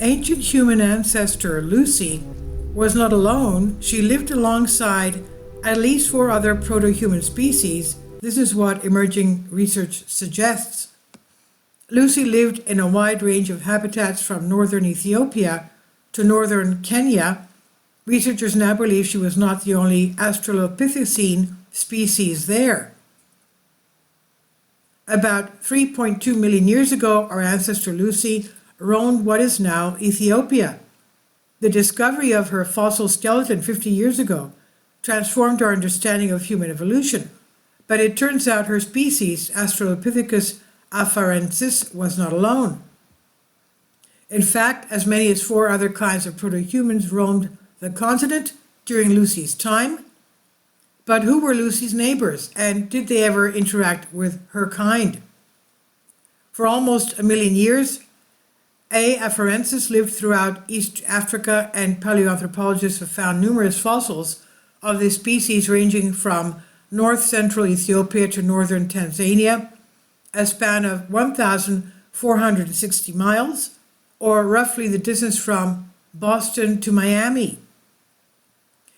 ancient human ancestor Lucy was not alone. She lived alongside at least four other proto-human species. This is what emerging research suggests. Lucy lived in a wide range of habitats from northern Ethiopia to northern Kenya. Researchers now believe she was not the only Australopithecine species there. About 3.2 million years ago, our ancestor Lucy roamed what is now Ethiopia. The discovery of her fossil skeleton 50 years ago transformed our understanding of human evolution, but it turns out her species, Australopithecus afarensis, was not alone. In fact, as many as four other kinds of proto-humans roamed the continent during Lucy's time. But who were Lucy's neighbors, and did they ever interact with her kind? For almost a million years, A. afarensis lived throughout East Africa, and paleoanthropologists have found numerous fossils of this species ranging from north-central Ethiopia to northern Tanzania, a span of 1,460 miles, or roughly the distance from Boston to Miami.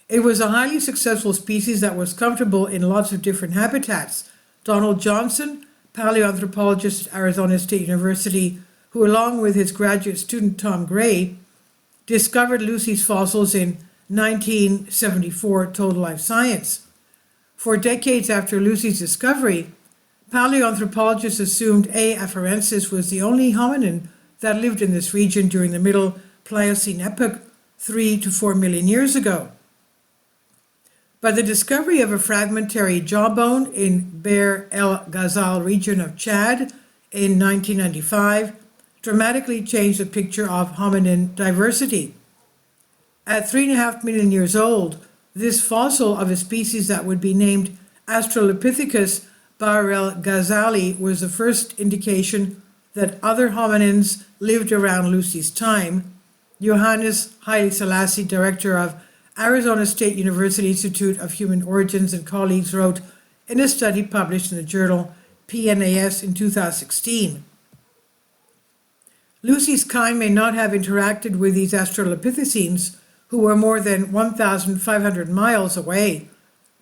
It was a highly successful species that was comfortable in lots of different habitats. Donald Johnson, paleoanthropologist at Arizona State University, who along with his graduate student Tom Gray, discovered Lucy's fossils in 1974 Total Life Science. For decades after Lucy's discovery, paleoanthropologists assumed A. afarensis was the only hominin that lived in this region during the Middle Pliocene epoch 3 to 4 million years ago. But the discovery of a fragmentary jawbone in Bahr el Ghazal region of Chad in 1995 dramatically changed the picture of hominin diversity. At 3.5 million years old, this fossil of a species that would be named Australopithecus Bahr el Ghazali was the first indication that other hominins lived around Lucy's time. Johannes Haile Selassie, director of Arizona State University Institute of Human Origins, and colleagues wrote in a study published in the journal PNAS in 2016. Lucy's kind may not have interacted with these Australopithecines, who were more than 1,500 miles away,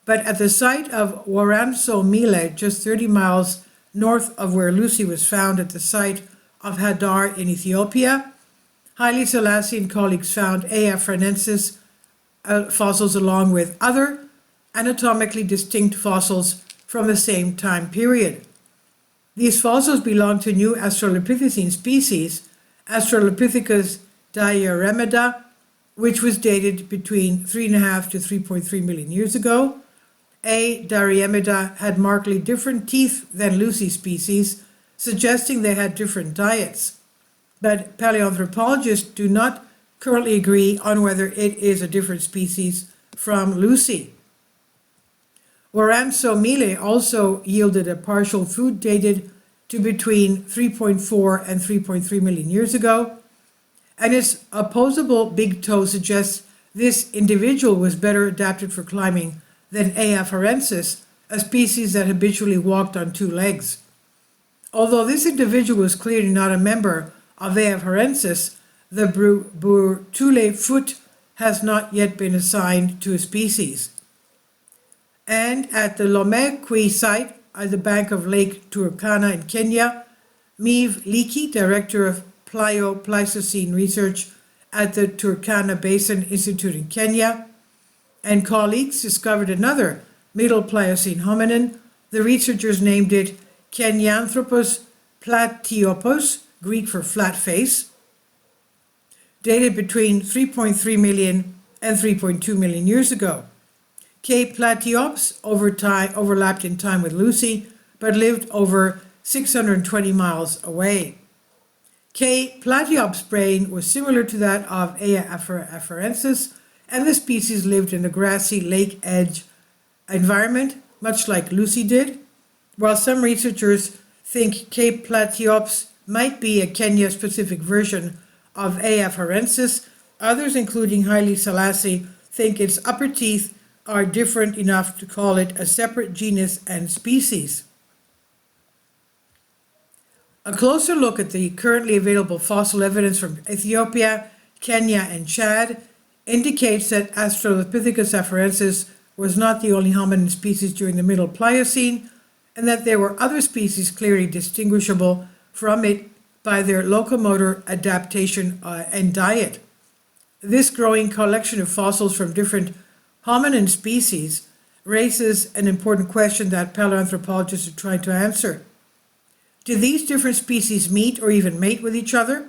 but at the site of Woranso Mile, just 30 miles north of where Lucy was found at the site of Hadar in Ethiopia, Haile Selassie and colleagues found A. afarensis fossils along with other anatomically distinct fossils from the same time period. These fossils belong to new Australopithecine species, Australopithecus diaremida, which was dated between 3.5 to 3.3 million years ago. A. diaremida had markedly different teeth than Lucy's species, suggesting they had different diets. But paleoanthropologists do not currently agree on whether it is a different species from Lucy. Woranso Mile also yielded a partial food dated to between 3.4 and 3.3 million years ago, and its opposable big toe suggests this individual was better adapted for climbing than A. afarensis, a species that habitually walked on two legs. Although this individual was clearly not a member of A. afarensis, the Burtule foot has not yet been assigned to a species. And at the Lomekwi site, at the bank of Lake Turkana in Kenya, Meev Leakey, director of Pleistocene research at the Turkana Basin Institute in Kenya, and colleagues discovered another Middle Pliocene hominin. The researchers named it Kenyanthropus platyopus, Greek for flat face, dated between 3.3 million and 3.2 million years ago. K. platyops overlapped in time with Lucy, but lived over 620 miles away. K. platyops' brain was similar to that of A. afarensis, and the species lived in a grassy lake edge environment, much like Lucy did. While some researchers think K. platyops might be a Kenya-specific version of A. afarensis, others, including Haile Selassie, think its upper teeth are different enough to call it a separate genus and species. A closer look at the currently available fossil evidence from Ethiopia, Kenya, and Chad indicates that Australopithecus afarensis was not the only hominin species during the Middle Pliocene, and that there were other species clearly distinguishable from it by their locomotor adaptation and diet. This growing collection of fossils from different hominin species raises an important question that paleoanthropologists are trying to answer. Do these different species meet or even mate with each other?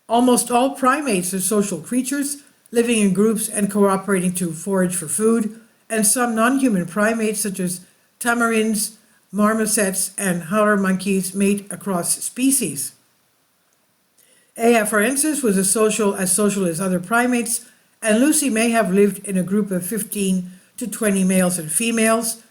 Almost all primates are social creatures, living in groups and cooperating to forage for food, and some non-human primates such as tamarins, marmosets, and howler monkeys mate across species. A. afarensis was as social as other primates, and Lucy may have lived in a group of 15 to 20 males and females.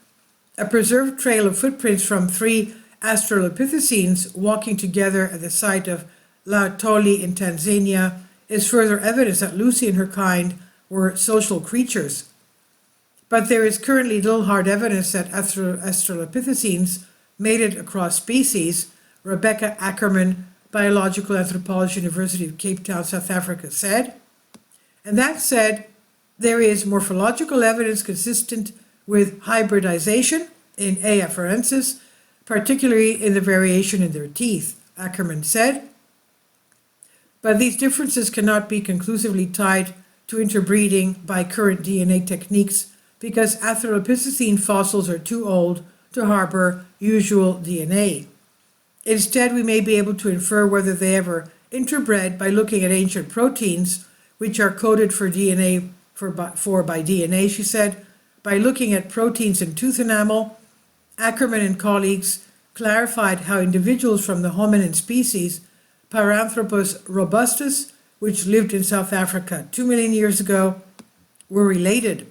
A preserved trail of footprints from 3 Australopithecines walking together at the site of La Toli in Tanzania is further evidence that Lucy and her kind were social creatures. But there is currently little hard evidence that Australopithecines mated across species. Rebecca Ackerman, Biological Anthropology, University of Cape Town, South Africa, said. And that said, there is morphological evidence consistent with hybridization in A. afarensis, particularly in the variation in their teeth, Ackerman said. But these differences cannot be conclusively tied to interbreeding by current DNA techniques because Australopithecine fossils are too old to harbor usual DNA. Instead, we may be able to infer whether they ever interbred by looking at ancient proteins, which are coded for DNA by DNA, she said. By looking at proteins in tooth enamel, Ackerman and colleagues clarified how individuals from the hominin species Paranthropus robustus, which lived in South Africa 2 million years ago, were related.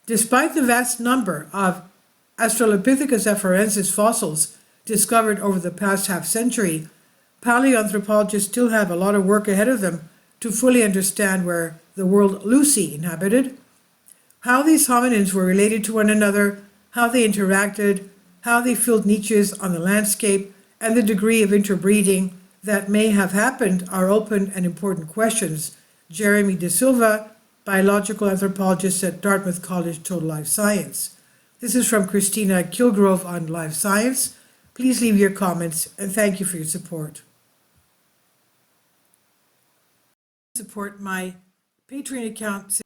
Despite the vast number of Australopithecus afarensis fossils discovered over the past half-century, paleoanthropologists still have a lot of work ahead of them to fully understand where the world Lucy inhabited, how these hominins were related to one another, how they interacted, how they filled niches on the landscape, and the degree of interbreeding that may have happened are open and important questions. Jeremy De Silva, biological anthropologist at Dartmouth College Total Life Science. This is from Christina Kilgrove on Life Science. Please leave your comments and thank you for your support. Support my Patreon account.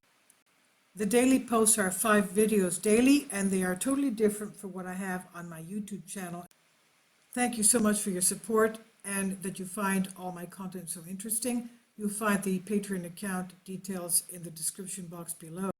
The daily posts are 5 videos daily and they are totally different from what I have on my YouTube channel. Thank you so much for your support and that you find all my content so interesting. You'll find the Patreon account details in the description box below.